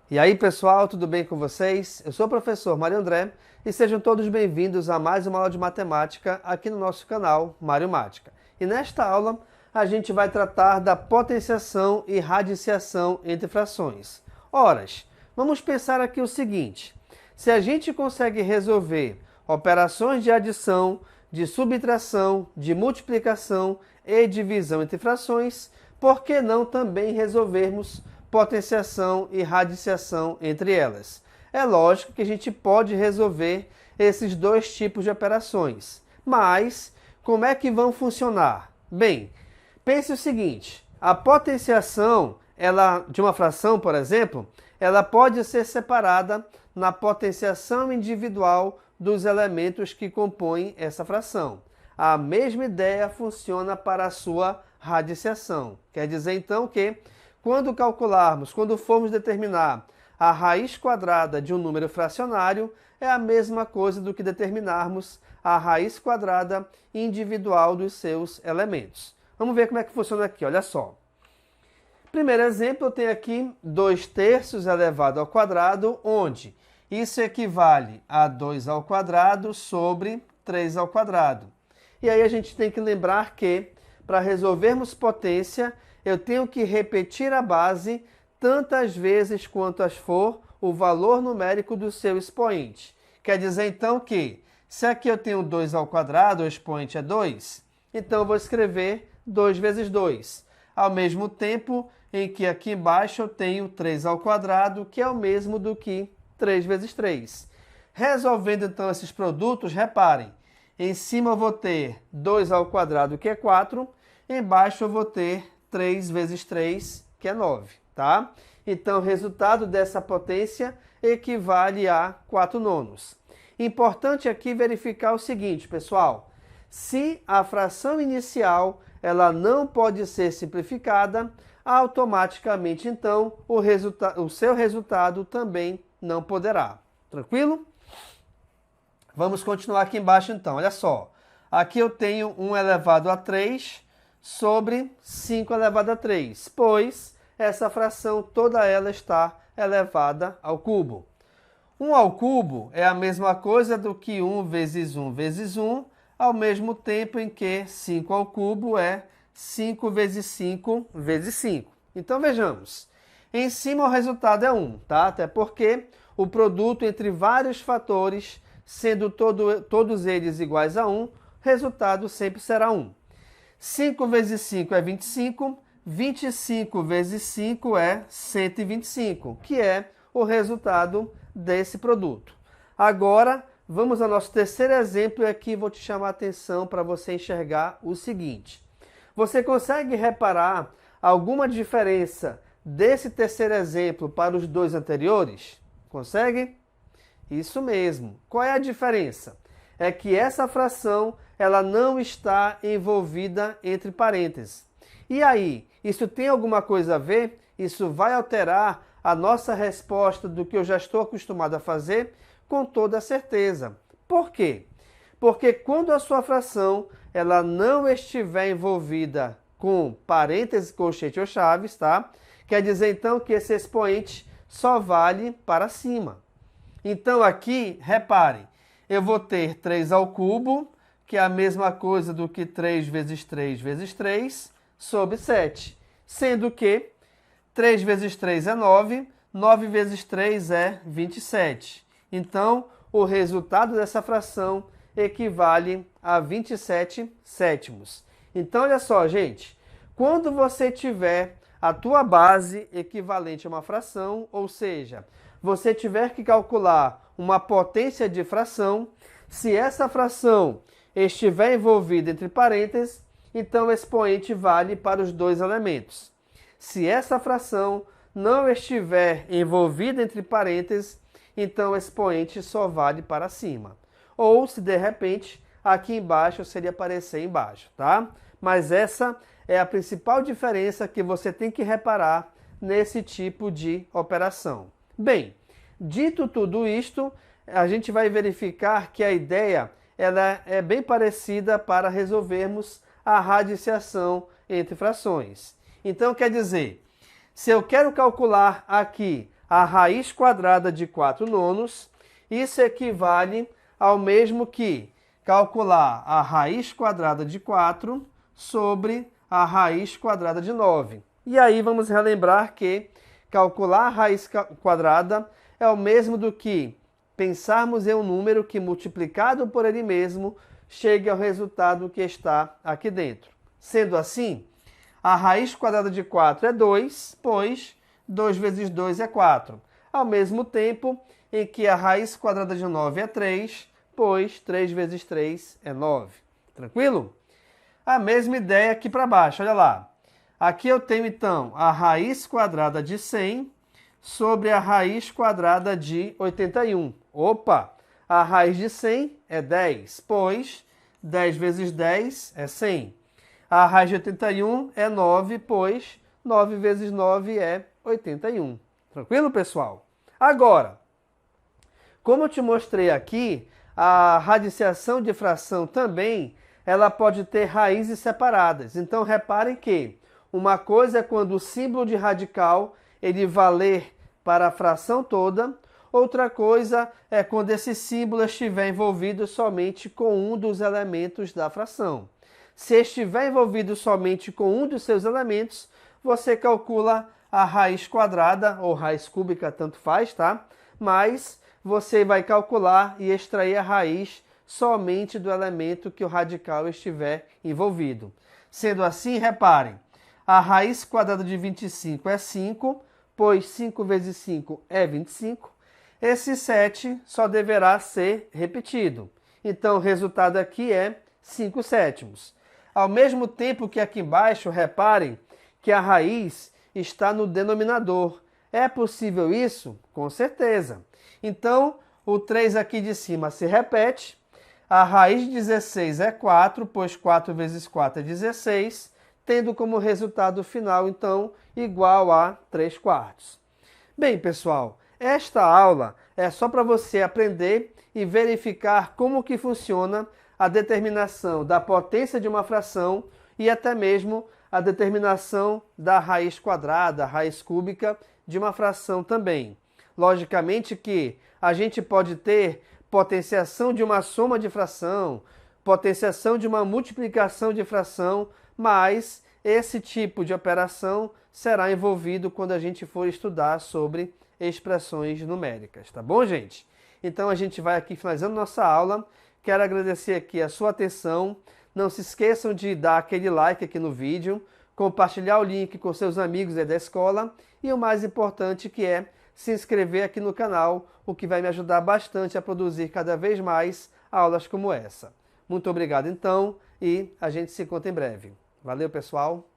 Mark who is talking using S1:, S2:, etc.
S1: E aí, pessoal, tudo bem com vocês? Eu sou o professor Mário André e sejam todos bem-vindos a mais uma aula de matemática aqui no nosso canal Mário Mática. E nesta aula, a gente vai tratar da potenciação e radiciação entre frações. Horas, vamos pensar aqui o seguinte: se a gente consegue resolver operações de adição, de subtração, de multiplicação e divisão entre frações, por que não também resolvermos potenciação e radiciação entre elas? É lógico que a gente pode resolver esses dois tipos de operações, mas como é que vão funcionar? Bem, pense o seguinte: a potenciação de uma fração, por exemplo, ela pode ser separada na potenciação individual dos elementos que compõem essa fração. A mesma ideia funciona para a sua radiciação. Quer dizer, então, que quando formos determinar a raiz quadrada de um número fracionário, é a mesma coisa do que determinarmos a raiz quadrada individual dos seus elementos. Vamos ver como é que funciona aqui, olha só. Primeiro exemplo, eu tenho aqui 2/3 elevado ao quadrado, onde isso equivale a 2 ao quadrado sobre 3 ao quadrado. E aí a gente tem que lembrar que, para resolvermos potência, eu tenho que repetir a base tantas vezes quantas for o valor numérico do seu expoente. Quer dizer, então, que se aqui eu tenho 2 ao quadrado, o expoente é 2, então eu vou escrever 2 vezes 2. Ao mesmo tempo em que aqui embaixo eu tenho 3 ao quadrado, que é o mesmo do que 3 vezes 3. Resolvendo, então, esses produtos, reparem, em cima eu vou ter 2 ao quadrado, que é 4, embaixo eu vou ter 3 vezes 3, que é 9, tá? Então, o resultado dessa potência equivale a 4/9. Importante aqui verificar o seguinte, pessoal: se a fração inicial ela não pode ser simplificada, automaticamente, então, o seu resultado também não poderá. Tranquilo? Vamos continuar aqui embaixo, então. Olha só. Aqui eu tenho 1 elevado a 3 sobre 5 elevado a 3, pois essa fração toda ela está elevada ao cubo. 1 ao cubo é a mesma coisa do que 1 vezes 1 vezes 1, ao mesmo tempo em que 5 ao cubo é 5 vezes 5 vezes 5. Então, vejamos. Em cima o resultado é 1, tá? Até porque o produto entre vários fatores, sendo todos eles iguais a 1, o resultado sempre será 1. 5 vezes 5 é 25, 25 vezes 5 é 125, que é o resultado desse produto. Agora, vamos ao nosso terceiro exemplo e aqui vou te chamar a atenção para você enxergar o seguinte. Você consegue reparar alguma diferença desse terceiro exemplo para os dois anteriores? Consegue? Isso mesmo. Qual é a diferença? É que essa fração ela não está envolvida entre parênteses. E aí, isso tem alguma coisa a ver? Isso vai alterar a nossa resposta do que eu já estou acostumado a fazer? Com toda certeza. Por quê? Porque quando a sua fração ela não estiver envolvida com parênteses, colchete ou chaves, tá? Quer dizer, então, que esse expoente só vale para cima. Então, aqui, reparem, eu vou ter 3 ao cubo, que é a mesma coisa do que 3 vezes 3 vezes 3, sobre 7. Sendo que 3 vezes 3 é 9, 9 vezes 3 é 27. Então, o resultado dessa fração equivale a 27 sétimos. Então, olha só, gente. Quando você tiver a tua base equivalente a uma fração, ou seja, você tiver que calcular uma potência de fração, se essa fração estiver envolvida entre parênteses, então o expoente vale para os dois elementos. Se essa fração não estiver envolvida entre parênteses, então o expoente só vale para cima. Ou, se de repente, aqui embaixo seria aparecer embaixo, tá? Mas essa é a principal diferença que você tem que reparar nesse tipo de operação. Bem, dito tudo isto, a gente vai verificar que a ideia ela é bem parecida para resolvermos a radiciação entre frações. Então, quer dizer, se eu quero calcular aqui a raiz quadrada de 4 nonos. Isso equivale ao mesmo que calcular a raiz quadrada de 4 sobre a raiz quadrada de 9. E aí vamos relembrar que calcular a raiz quadrada é o mesmo do que pensarmos em um número que, multiplicado por ele mesmo, chegue ao resultado que está aqui dentro. Sendo assim, a raiz quadrada de 4 é 2, pois 2 vezes 2 é 4. Ao mesmo tempo em que a raiz quadrada de 9 é 3, pois 3 vezes 3 é 9. Tranquilo? A mesma ideia aqui para baixo, olha lá. Aqui eu tenho, então, a raiz quadrada de 100 sobre a raiz quadrada de 81. Opa! A raiz de 100 é 10, pois 10 vezes 10 é 100. A raiz de 81 é 9, pois 9 vezes 9 é 81. Tranquilo, pessoal? Agora, como eu te mostrei aqui, a radiciação de fração também ela pode ter raízes separadas. Então, reparem que uma coisa é quando o símbolo de radical ele valer para a fração toda, outra coisa é quando esse símbolo estiver envolvido somente com um dos elementos da fração. Se estiver envolvido somente com um dos seus elementos, você calcula a raiz quadrada ou raiz cúbica, tanto faz, tá? Mas você vai calcular e extrair a raiz somente do elemento que o radical estiver envolvido. Sendo assim, reparem, a raiz quadrada de 25 é 5, pois 5 vezes 5 é 25. Esse 7 só deverá ser repetido. Então, o resultado aqui é 5 sétimos. Ao mesmo tempo que aqui embaixo, reparem que a raiz está no denominador. É possível isso? Com certeza. Então, o 3 aqui de cima se repete. A raiz de 16 é 4, pois 4 vezes 4 é 16, tendo como resultado final, então, igual a 3 quartos. Bem, pessoal, esta aula é só para você aprender e verificar como que funciona a determinação da potência de uma fração e até mesmo a determinação da raiz quadrada, raiz cúbica de uma fração também. Logicamente que a gente pode ter potenciação de uma soma de fração, potenciação de uma multiplicação de fração, mas esse tipo de operação será envolvido quando a gente for estudar sobre expressões numéricas, tá bom, gente? Então a gente vai aqui finalizando nossa aula. Quero agradecer aqui a sua atenção. Não se esqueçam de dar aquele like aqui no vídeo, compartilhar o link com seus amigos aí da escola e o mais importante que é se inscrever aqui no canal, o que vai me ajudar bastante a produzir cada vez mais aulas como essa. Muito obrigado então e a gente se encontra em breve. Valeu, pessoal!